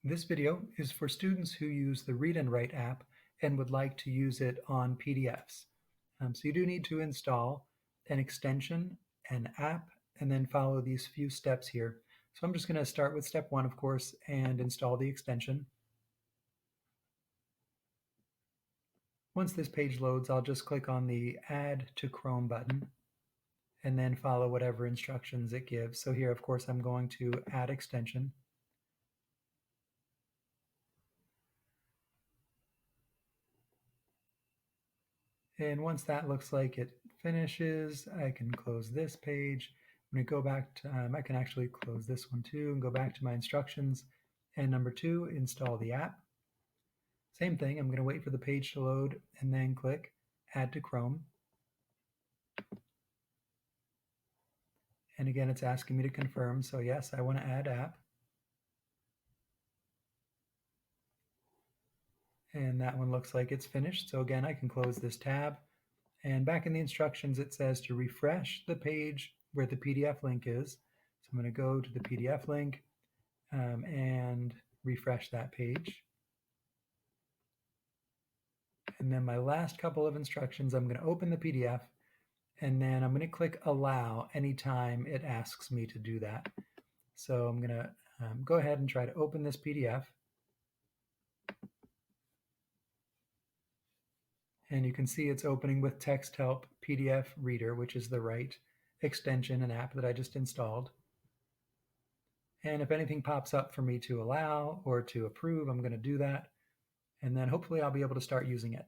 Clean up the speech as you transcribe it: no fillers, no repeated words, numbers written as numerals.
This video is for students who use the Read and Write app and would like to use it on PDFs. So you do need to install an extension, an app, and then follow these few steps here. So I'm just going to start with step one, of course, and install the extension. Once this page loads, I'll just click on the Add to Chrome button and then follow whatever instructions it gives. So here, of course, I'm going to add extension. And once that looks like it finishes, I can close this page. I'm going to go back to, I can actually close this one too and go back to my instructions. And number two, install the app. Same thing, I'm going to wait for the page to load and then click Add to Chrome. And again, it's asking me to confirm. So yes, I want to add app. And that one looks like it's finished. So again, I can close this tab. And back in the instructions, it says to refresh the page where the PDF link is. So I'm going to go to the PDF link and refresh that page. And then my last couple of instructions, I'm going to open the PDF and then I'm going to click allow anytime it asks me to do that. So I'm going to go ahead and try to open this PDF. And you can see it's opening with TextHelp PDF Reader, which is the right extension and app that I just installed. And if anything pops up for me to allow or to approve, I'm going to do that. And then hopefully I'll be able to start using it.